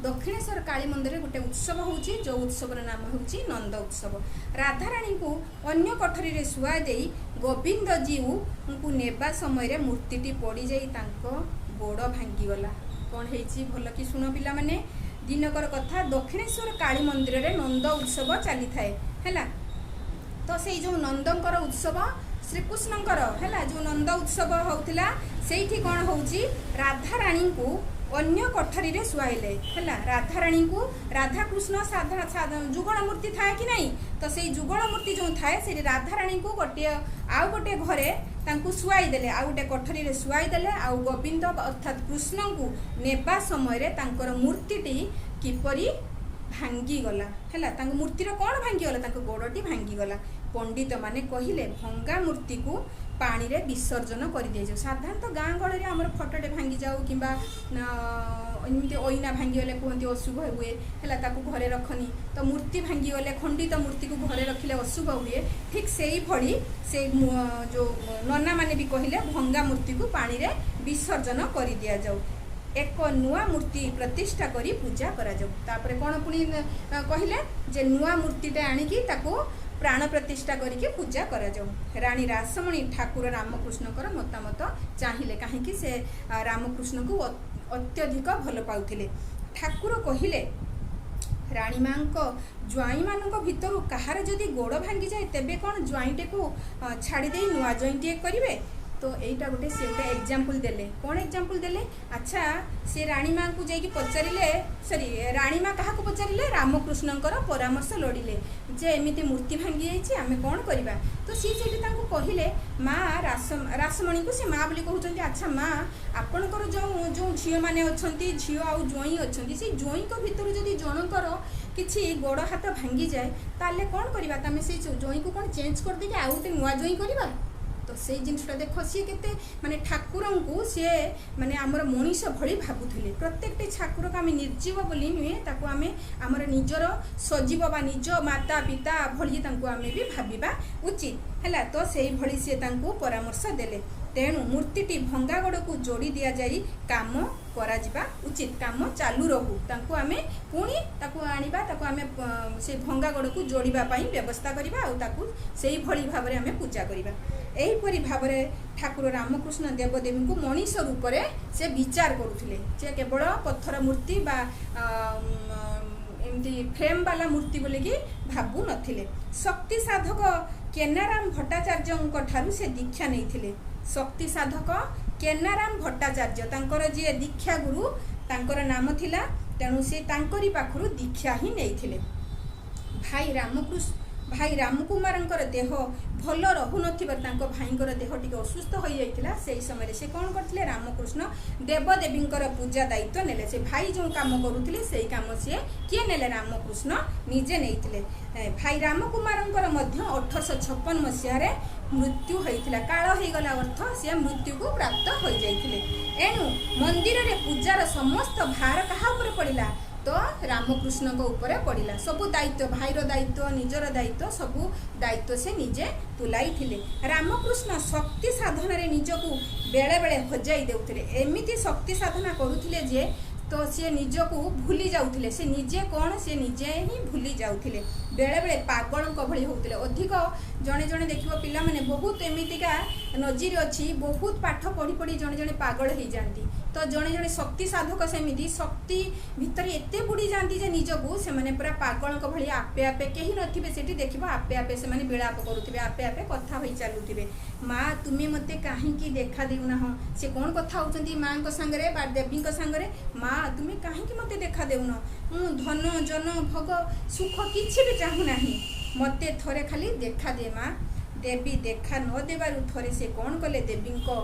दक्षिणेश्वर काली मंदिर गोटे उत्सव होची जो उत्सव नाम होची नंद उत्सव। राधाराणी को अन्य कठरी रे सुआ देई गोविंद जीव को नेबा समय रे मूर्तिटी पड़ी जाई तांको गोड़ भांगी गला। कौन है भल कि शुण पिला माने दिनकर कथा दक्षिणेश्वर काली मंदिर रे नंद उत्सव चली थाए हैला। तो से जो नंदंकर उत्सव श्रीकृष्णंकर हैला जो नंद उत्सव होतिला सेठी कौन होची राधाराणी को अन्य कठरी रे सुआइले हैला। राधाराणी को राधा कृष्ण साधारण जुगल मूर्ति थाए कि नहीं तो से जुगल मूर्ति जो थाए से राधाराणी को गोटे आउ गोटे घरे तांकू सुआई देले आउ गोटे कठरी रे सुआई देले आउ गोविंद अर्थात कृष्ण को नेबा समय रे तांकर मूर्तिटी किपरि भांगी गला हैला। तांको मूर्तिर कौन भांगी गला तांको गोड़टी भांगी गला। पंडित माने कहिले भंगा मूर्ति को पानी रे विसर्जन कर दिया जाओ। साधारणतः गाँ गहली में आम फटोटे भांगी जाऊ कि एमती ओइना भांगी गले कहते अशुभ हुए है घरे रखनी। तो मूर्ति भांगी गले खंडित मूर्ति को घरे रखिले अशुभ हुए। ठीक से भली से जो नना माने भी कहले भंगा मूर्ति को पानी रे विसर्जन कर दिया जाऊ। एक नुआ मूर्ति प्रतिष्ठा करी पूजा करा जाऊ। तापरे कौन पुणी कहले जे नुआ मूर्तिटा आनिकी ताको प्राण प्रतिष्ठा करके पूजा करा जाऊ। रानी रासमणी ठाकुर रामकृष्णकर मतामत चाहिए कहीं से रामकृष्ण को अत्यधिक भल पाउथिले। ठाकुर कहिले रानी माँ ज्वाई मान भितर कहार जदि गोड़ भांगी जाए तेबे कौन ज्वाईटे को छाड़ी दे नुआ ज्वाईटे करेंगे। तो यहीटा गोटे सी गोटे एग्जाम्पल देले कौन एग्जाम्पल देले अच्छा सी राणी माँ को जाइए पचारे सॉरी राणी माँ क्या पचारे रामकृष्णकर परामर्श लड़िले जे एमती मूर्ति भांगी जाइए आम कौन करवा तो सी से कहले माँ रासमणी को सी माँ बोली कहते अच्छा माँ आपणकर जो जो झील मैंने अच्छा झील आउ जोई अच्छा से जोई भितर जदि जनकर किसी गोड़ हाथ भांगी जाए ताले कौन करवा तमें से जोई को कौन चेंज कर दे आउ गोटे नुआ जोई करवा तो से जिनटा देख सी के माने ठाकुर को सी माने आमर मनीष भली भावुले प्रत्येक ठाकुर को आम निर्जीव बोली नुहे ताको आम आमर निजर सजीव बा निज माता पिता भली आम भी भाविबा उचित है तो से भली सी परामर्श देले तेणु मूर्तिटी भंगागड़ को जोड़ी दि जाए काम करा उचित काम चालू रहू तांको आमे पुणी ताको आनिबा ताको आमे से भंगागड़ को जोड़ापी व्यवस्था करवा ताकू से भली भाव में आमे पूजा करवा एहीपरी भाव ठाकुर रामकृष्ण देवदेवी को मनीष रूप से विचार करुले जे केवल पत्थर मूर्ति बा एमती फ्रेम वाला मूर्ति बोलिकी भावु नथिले शक्ति साधक केनाराम भट्टाचार्य ठारू से दीक्षा नहीं शक्ति साधक केनाराम भट्टाचार्य तांकर जी दीक्षा गुरु तांकर नाम थिला तेणु से तांकरी पाखरु दीक्षा ही नहीं भाई रामकुमार देह भल रहु नथिबार भाईंकर देह टिके असुस्थ हो जाइतिला से समय से कौन करथिले रामकृष्ण देवदेवींकर पूजा दायित्व नेले से भाई जो काम करुथिले सेही काम से किए नेले रामकृष्ण निजे नेइतिले भाई रामकुमार मध्य 1856 मसीह मृत्यु होइतिला काल हो गला अर्थ से मृत्यु को प्राप्त हो जाइतिले एणु मंदिर रे पूजार समस्त भार कहा ऊपर पड़िला तो रामकृष्ण को ऊपर पड़िला सबु दायित्व भाईर दायित्व निजर दायित्व सबु दायित्व से निजे तुलाई थिले रामकृष्ण शक्ति साधन रे निजको बेले बेले हजाई देउथिले एमिति शक्ति साधना करुथिले जे तो सी निजको भूली जाउथिले से निजे कौन से निजे ही भूली जाउथिले बेले बेले पागल भली होउथिले अधिक जड़े जड़े देखिबो पिला माने बहुत एमितिका नजीर अच्छी बहुत पाठ पढ़ी पढ़ी जड़े जड़े पागल हो जाती तो जड़े जड़े शक्ति साधक सेमिति शक्ति भितर एते बुड़ी जाती जे निजको से माने पूरा पागल भली आपे आपे कहीं नथिबे सेठी देखिबो आपे आपे से माने विलाप करुथिबे आपे आपे कथा होई चालुथिबे माँ तुम्हें मते काहेकि देखा देउना हो से कौन कथा होउचंती माँ को संगरे बा देवी को संगरे माँ तुम्हें काहेकि मते देखा देउना मु धन जन भोग सुख किछि भी चाहू नाही मते थोरे खाली देखा दे माँ देवी देखा न देबारु थोरे से कौन कले देवी को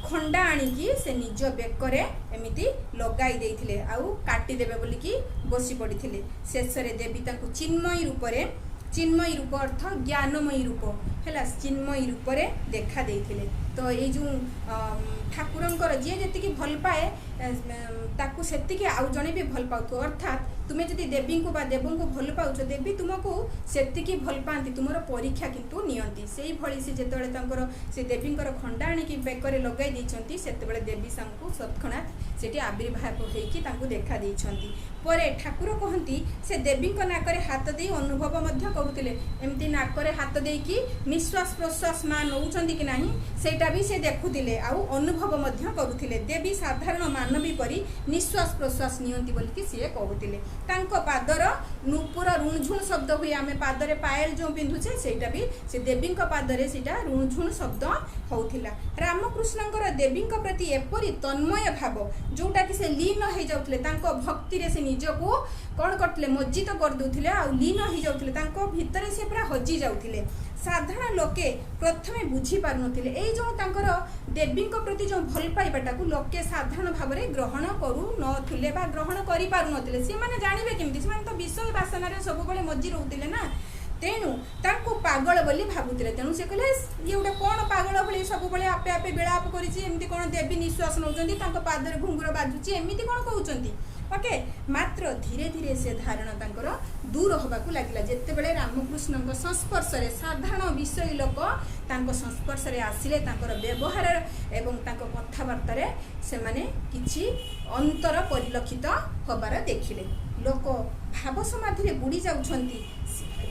खंडा आनिकी से निज बेकरे एमिति लगाई देइथिले आउ काटी देबे बोलिकी बसी पड़िथिले शेषरे देवी तांको चिन्मयी रूप अर्थ ज्ञानमयी रूप है चिन्मयी रूप देखा देइथिले तो ये जो ठाकुरंकर जी जी भल पाए ताकू सेतिकी आउ जणे भी भल पाउ अर्थात तुम्हें जदि देवी को बा देवों को भल पाउछ देवी तुमको सेतिकी भल पाती तुमर परीक्षा किंतु नियंती सेही भली से जेतबेले तांकर से देवींकर खंडा आनिकी बेकरे लगाई देइछंती सेतबेले देवी सांको सत्क्षणात सेठी आविर्भाव होइकी तांको देखा देइछंती परे ठाकुर कहती से देवी नाकरे हाथ दे अनुभव मध्य करुतिले एमती नाकरे हाथ देकी निश्वास प्रश्वास माँ नौचंदी कि नाही सेटा भी से देखुतिले आउ अनुभव मध्य करुतिले देवी साधारण मानवी परी निश्वास प्रश्वास नियंती बोलिकी सी कहूतिले तांको पादर नुपुर ऋणझुण शब्द हुए आम पादरे पायल जो पिंधुचे सेटा भी से देवी पादरे सेटा ऋणझुण शब्द होउथिला रामकृष्णंकर देवी प्रति एपरी तन्मय भाव जोटा कि से लीन हो जाउथिले तांको भक्ति रे से निजको कौन करथिले मज्जित कर दउथिले आ लीन हो जाउथिले तांको भितरे से पूरा हजी जाउथिले साधारण लोके प्रथमे बुझी पारुनथिले एई जो तांकर देवी प्रति जो भल पाइबाटा को लोके साधारण भाव में ग्रहण करू नथिले बा ग्रहण करि पारुनथिले से माने जानिबे केमति से माने तो विषय वासना रे सब बेले मज्जी रहउथिले ना तेणु तांको पागल बोली भावुथिले तेणु से कहले ये गोटे कौन पागल भली सब बेले आपे आपे विलाप करिछि एमति कोन देवी निश्वास नउचंती तांको पादरे घुंगुर बाजुछि एमति कोन कहउचंती ओके मात्र धीरे धीरे से धारणा तांकर दूर होबाकू लागिला जेते बेले रामकृष्ण संस्पर्श रे साधारण विषय लोक तांको संस्पर्श रे आसिले तांकर व्यवहार एवं तांको कथाबार्ता रे से माने किछि अंतर परिलक्षित होबार देखिले लोक भाव समाधि रे बुड़ी जाउछंती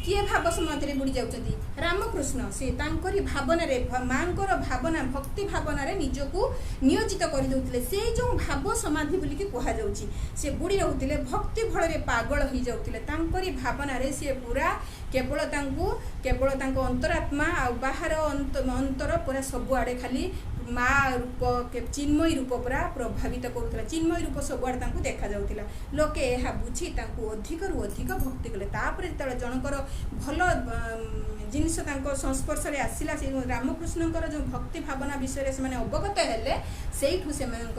किए भाव समाधि रे बुड़ी जाउछंती रामकृष्ण से तांकरी भावना रे मांकर भावना भक्ति भावना रे निजको नियोजित कर दउथिले से जो भाव समाधि बोली कि कहा जाउची से बुड़ी रहउथिले भक्ति भल रे पागल हो जाउथिले तांकरी भावना रे से पूरा केवल अंतरात्मा आ बाहर अंतर पूरा सबुआड़े खाली माँ रूप चिन्मयी रूप पूरा प्रभावित करूला। चिन्मयी रूप सबुआड़े देखा जाऊला। लोके यह बुझी अधिक रु अधिक भक्ति कले। तापर जो जनकर भल जिनिस संस्पर्श आसला से रामकृष्णकर जो भक्ति भावना विषय से अवगत हेले से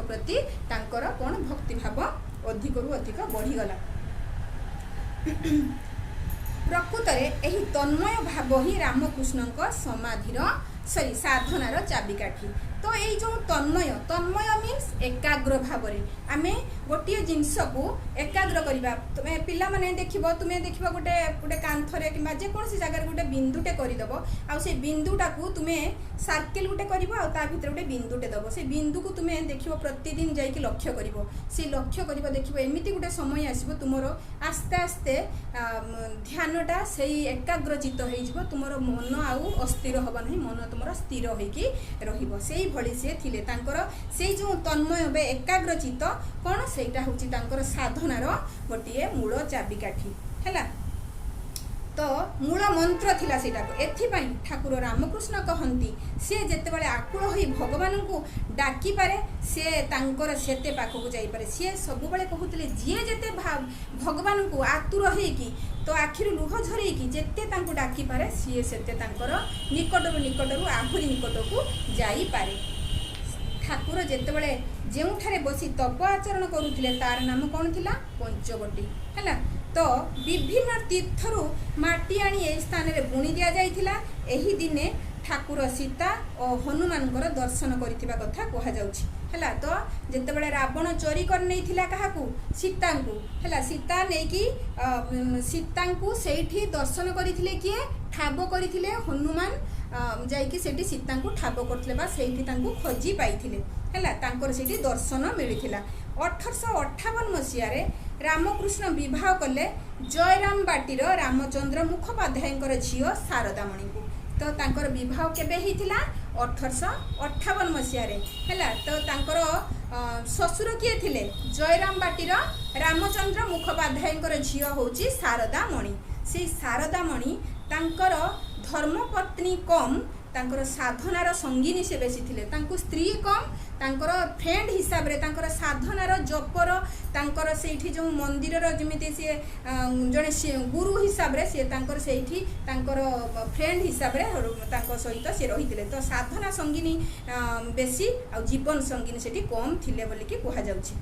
प्रति कौन भक्ति भाव अधिक रु अधिक बढ़ीगला। प्रकृत में तन्मय भाव ही रामकृष्ण समाधिर सॉरी साधनार चाबिकाठी। तो यही जो तन्मय मीन्स एकाग्र भाव आमे गोटे जिनस को एकाग्र करवा। तुम्हें पिला माने देखिबो तुम्हें देखिबो गोटे गोटे कांथरे कि जेकोसी जगह गोटे बिंदुटे करदेव आ से बिंदुटा को तुम्हें सर्किल गोटे कर ता भीतर गोटे बिंदुटे दब से बिंदु को तुम्हें देखिबो प्रतिदिन जाइकी लक्ष्य करिवो। से लक्ष्य करिवो देखिबो एमिति गोटे समय आसीबो तुमरो आस्ते आस्ते ध्यानटा से एकाग्रचित हो तुमर मन आउ अस्थिर हबा नहीं। मन तुमर स्थिर होइकी रहिबो। से भली से थिले तांकर से जो तन्मय बे एकाग्रचित कौन सेटा होची तांकर साधनार गोटे मूल चाबिकाठी हैला। तो मूल मंत्र थिला सेटा को एथिपाई ठाकुर रामकृष्ण कहंती से जेतेबेले आकुल होई भगवान को डाकी पारे से तांकर सेते पाखु जाई पारे। से सब बेले कहूतले जे जेते भगवान को आतुर होईकी तो आखिर लुह झरेकी जेते तांको डाकी पारे सी सेते तांकर निकटरू आहुरी निकट को जाई पारे। ठाकुर जेतेबेले जेउठारे बसी तप आचरण करुथिले तार नाम कौन थिला पंचवटी हैला। तो विभिन्न तीर्थरू माटी आनी ए स्थान रे बुणी दिया जाइथिला। एही दिने ठाकुर सीता और हनुमान दर्शन करिथिबा कथा कहा जाउछि हैला। तो जेतेबेले रावण चोरी कर नैथिला काहाकू सीता को हैला। सीता नेकी सीता को सेठी दर्शन करिथिले किए ठाब करिथिले हनुमान जाइकी सेठी सीता को ठाब करथिले बा सेठी तांको खोजी पाइथिले हैला। तांकर सेठी दर्शन मिलिथिला। 1858 मसीह रे रामकृष्ण विवाह कले जयराम बाटीर रामचंद्र मुखोपाध्याय झील शारदामणि को। तो तांकर विवाह केबे हिथिला 1858 मसीह रे हैला। तो तांकर ससुर किए थिले जयराम बाटीर रामचंद्र मुखोपाध्याय झील होची शारदामणि। से शारदामणि तांकर धर्मपत्नी कम तांकर साधनार संगिनी से बेसी थिले। तांको स्त्री कम तांकर फ्रेंड हिसाब रे तांकर साधनार जपर तांकर सेठी जो मंदिर जमिति से जने गुरु हिसाब रे से तांकर सेठी तांकर फ्रेंड हिसाब रे तांको सहित से रहिथिले। तो साधना संगिनी बेसी आ जीवन संगिनी सेठी कम थिले बोली कि कहा जाउछि।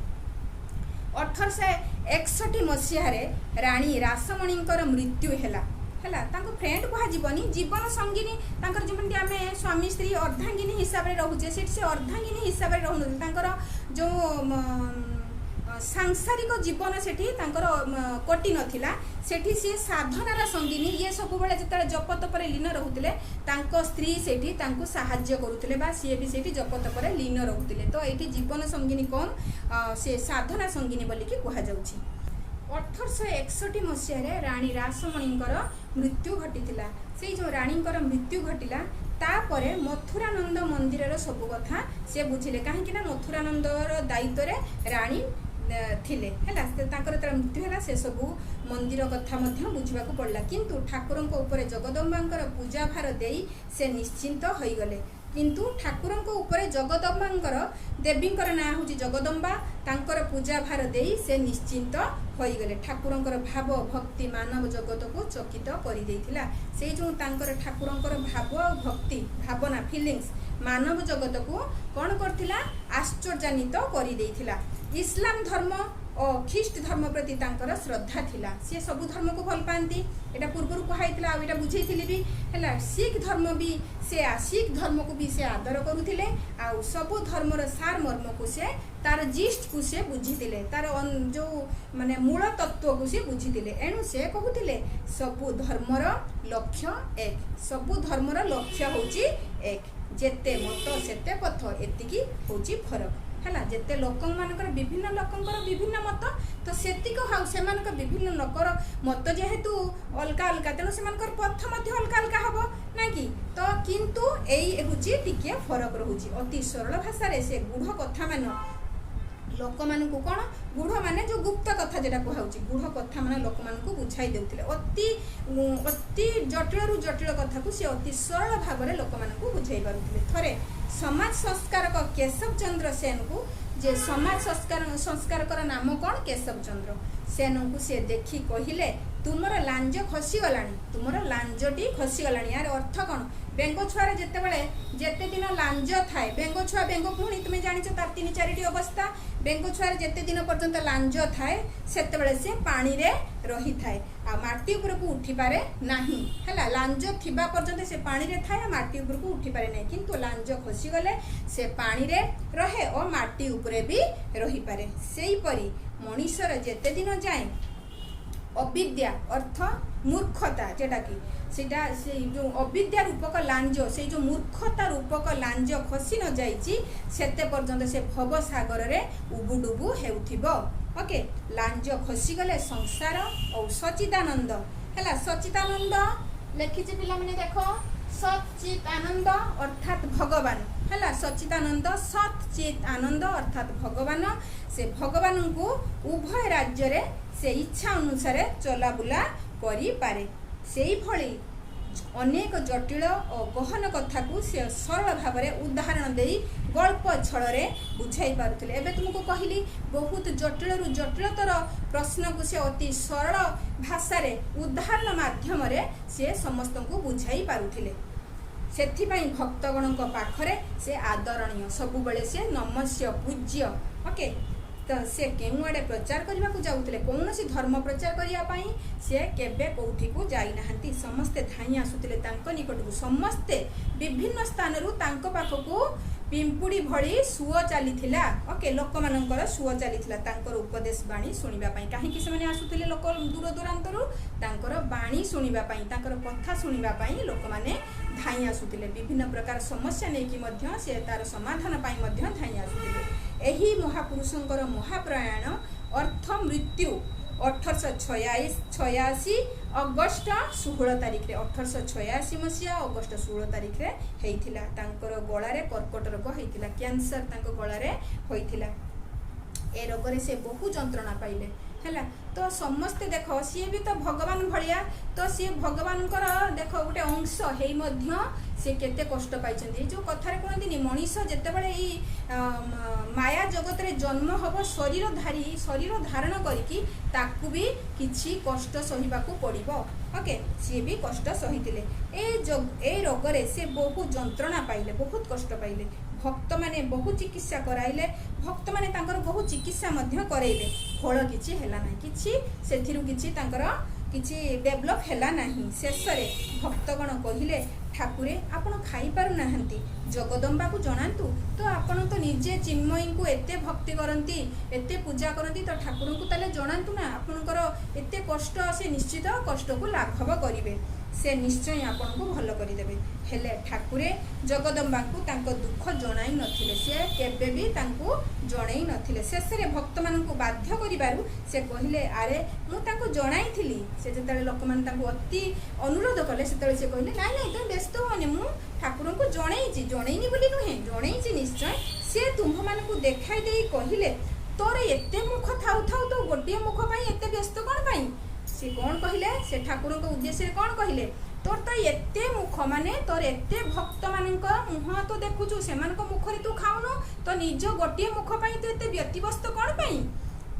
1861 मसीह रे रानी रासमणींकर मृत्यु हैला हैला। तांको फ्रेंड कहा जीवनी जीवन संगिनी तांकर जेमंती आमे स्वामी स्त्री अर्धांगिनी हिसाब रे रहूचे सेठी से अर्धांगिनी हिसाब रे रहनु तांकर जो सांसारिक जीवन सेठी तांकर कोटी नथिला। सेठी से साधनार संगिनी ये सब बेले जतले जप तपरे लीन रहउतिले तांको स्त्री सेठी तांको सहाय्य करूतिले बा से भी सेठी जप तपरे लीन रहउतिले। तो एठी जीवन संगिनी कम से साधना संगिनी बोली कि कहा जाउछि। 1861 मसीह रे रानी रासमणींकर मृत्यु घटिथिला। से जो रानींकर मृत्यु घटिला तापरे मथुरानंद मंदिर सब कथा से बुझिले कहीं ना मथुरानंदर दायित्व रे रानी थिले हैला। तांकर तर मृत्यु हैला से सब मंदिर कथा मध्य बुझा पड़ला। किंतु ठाकुरंक ऊपर जगदम्बांकर पूजा भार देई से निश्चिंत होई गले। किंतु ठाकुरंक ऊपर जगदम्बांकर देवींकर ना होची जगदम्बा तांकर पूजा भार देई से निश्चिंत होई गले। ठाकुरंकर भाव भक्ति मानव जगत को चकित करि देइथिला। से जो तांकर ठाकुरंकर भाव भक्ति भावना फीलिंग्स मानव जगत को कौन करथिला आश्चर्यान्वित करि देइथिला। इस्लाम धर्म और ख्रीष्ट धर्म प्रति तांकर श्रद्धा थिला। से सब धर्म को भल पाती एटा पूर्व कहुला आटा बुझेली भी है। सिख धर्म भी से सिख धर्म को भी से आदर करुले आ सब धर्मर सार मर्म को से तार जिस्ट को से बुझीले तार जो माने मूल तत्व को से बुझीले। एणु से कहूले सबु धर्मर लक्ष्य एक सबु धर्मर लक्ष्य होची एक जेते मत सेते पथ एतिकी होची फरक है। जेते लोक मानकर विभिन्न लोकंकर विभिन्न मत तो सेतिक हाउ सेमानकर विभिन्न लोकर मत जेहेतु अलगा अलगा तेणु सेमानकर पथ मध्य अलगा अलगा हबो ना कि। तो किंतु एई होची टिके फरक रहूची। अति सरल भाषा रे से गुढ़ कथा मान लोक मानू कौन गुढ़ माने जो गुप्त कथा जेटा कहूँ गुढ़ कथा माने लोक मानू बुझाई देउथिले अति अति जटिल रु जटिल कथा को सी अति सरल भाव में लोक मानू बुझाई पारुथिले। थरे समाज संस्कारक केशव चंद्र सेन को जे समाज संस्कारकर नाम कौन केशव चंद्र सेन को सी देखी कहले तुमर लांज खसीगला तुमर लांजटी खसीगला यार अर्थ कौन बेंग छुआर जेते दिन लांज थाए बेंग छुआ बेंग पुणी तुम्हें जान तार 3-4 अवस्था बेंग छुआर जेते दिन पर्यंत लांज थाए सेते से पानी रे रही थाए आ माटी ऊपर को उठी पारे नाही हैला लांज थिबा पर्यंत से पानी रे थाए माटी ऊपर को उठी पारे नहीं किंतु लांज खसी गले से पानी रे रहे और माटी ऊपर भी रही पारे सेही परी मनीषर जेते दिन जाए अविद्या अर्थ मूर्खता जेटा कि सेटा से जो अविद्या रूपक लांज से जो मूर्खता रूपक लांज खसी न जाइछि सेते पर्यंत से भव सागर रे उबुडुबु हेउथिबो। ओके लांज खसी गले संसार और सच्चिदानंद हैला सच्चिदानंद लेखिछि पिला माने देखो सच्चित आनंद अर्थात भगवान हैला सच्चिदानंद सच्चित आनंद अर्थात भगवान से भगवान को उभय राज्य रे से इच्छा अनुसार चला बुला करि पारे सेही भली अनेक जटिल और गहन कथा को से सरल भाव में उदाहरण दे गल्प छल बुझाई पारुथिले। एबे तुमको कहली बहुत जटिल रु जटिलतर प्रश्न को से अति सरल भाषा रे उदाहरण माध्यम रे से समस्त को बुझाई पारुथिले। सेथिपाई भक्तगण पाखरे से आदरणीय सबु बेले से नमस्य पूज्य। ओके तो से केउ आड़े प्रचार करने को जाऊले कौन सी धर्म प्रचार करने से केबे कौठी को जाई नाहंती समस्ते धाई आसुतिले तांको निकट को समस्ते विभिन्न स्थान रु तांको पाखको पिंपुड़ी भली सुओ चलीथिला। ओके लोक मानकर सुओ चलीथिला तांकर उपदेश बाणी सुनिबा पई काहेकि से माने आसुतिले लोक दूर दूरांतरु तांकर बाणी सुनिबा पई तांकर कथा सुनिबा पई लोक माने धाई आसुतिले विभिन्न प्रकार समस्या नै कि मध्य से तार समाधान पई मध्य धाई आसुतिले। एही महापुरुषंकर महाप्रयाण अर्थ मृत्यु 1886 अगस्ट 16 तारिख रे 1886 मसीहा अगस्ट 16 तारिख रे हेइथिला। तांकर गळारे कर्कट रोग हेइथिला कैंसर तांको गळारे होइथिला। ए रोग रे से बहु जंत्रणा पाइले हैला। तो समस्ते देख सी भी तो भगवान भलिया तो सी भगवान देख गोटे अंश हे मध्य से केते कष्ट पाइछन्ती जो कथारे कहन्तिनी मनीष जेतेबेले ई माया जगत रे जन्म हब शरीर धारण करिकी ताकू भी किछि कष्ट सहिबाकू पड़िबो। ओके सी भी कष्ट सहितिले ए रोग रे से बहु जंत्रणा पाइले बहुत कष्ट पाइले। भक्त माने बहु चिकित्सा कराइले भक्त माने तांकर बहु चिकित्सा मध्य करैले फल किछि हैला नाही किछि सेथिरु किछि तांकर किछि डेवलप हैला नाही। शेष रे भक्तगण कहिले ठाकुरे आपण खाई पारु नाहंती जगदम्बा को जणांतु तो आपण तो निजे चिन्मयी को एते भक्ति करंती एते पूजा करंती तो ठाकुर को ताले जणांतु ना आपणकर एते कष्ट से निश्चित कष्ट को लाघव करिवे से निश्चय आपन को भल करि देबे। हेले ठाकुरे जगदम्बा को तांको दुख जणाई नथिले से केबे भी तांको जणाई नथिले। शेष रे भक्त मान को बाध्य करिबारु से कहिले आरे मु तांको जणाई थिली से जेतले लोक मान तांको अति अनुरोध कले सेतले से कहिले नाइ नाइ तो व्यस्त होने मु ठाकुर को जणाईनी बोली नुहे जणाईची निश्चय से तुम्ह मान को देखाई देई कहिले तोर एते मुख थाउ थाउ तो गोटिए मुख पई एते व्यस्त कोन पई से कौन कहले से ठाकुर को उद्देश्य कौन कहले तोर तो एते मुख माने तोर एते भक्त मानक मुह तो देखुछु सेमानक मुख रे तू खाउनो तो निज गोटिए मुख पई तो एते व्यतिवस्त कौन पई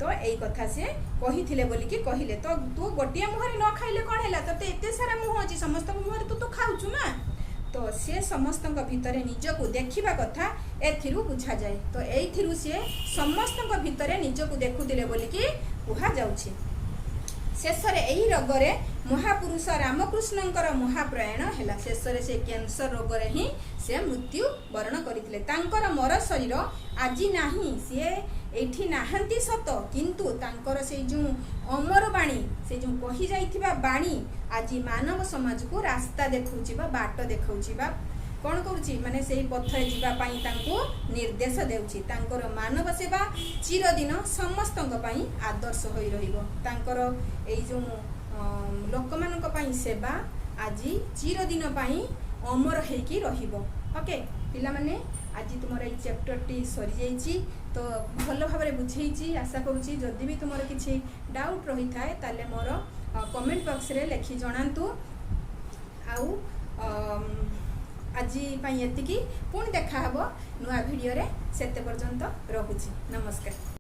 तो एई कथा से कहिथिले बोली कि कहिले तो तू गोटिए मुह रे न खाइले कोन हैला तते एते सारा मुह अछि समस्त मुह रे तू खाउछु ना तो से समस्तक भितरे निजको देखिबा कथा एथिरु बुझा जाए। तो एथिरु से समस्तक भितरे निजको देखुदिले बोली कि कुहा जाउछि। शेष रे एही रोग रे महापुरुष रामकृष्णंकर महाप्रयाण हैला। शेष रे से कैंसर रोग रे ही से मृत्यु वरण करथिले। तांकर मर शरीर आजी नाही से एठी नाहंती सत किंतु तांकर से जो अमर बाणी से जो कहि जाइथिबा बाणी आजी मानव समाज को रास्ता देखौछि बा बाट देखौछि बा कौन करुछि माने सेही पथरे जीवा पाई तांको निर्देश देउछि। तांकर मानव सेवा चिरदिन समस्तंक पाई आदर्श होई रहिबो। तांकर एई जो लोकमानक पाई सेवा आजी चिरदिन पाई अमर हेकी रहिबो। ओके पिला माने आज तुमर ये चैप्टरटी सरी जाइए तो भल भाव बुझे आशा करुँची जदि भी तुम किसी डाउट रही थाए ताले मोर कमेंट बॉक्स रे लिखि जणातु आउ आज एतिकी पुणी देखा नुआ वीडियो रे सेते पर्यंत रहुची नमस्कार।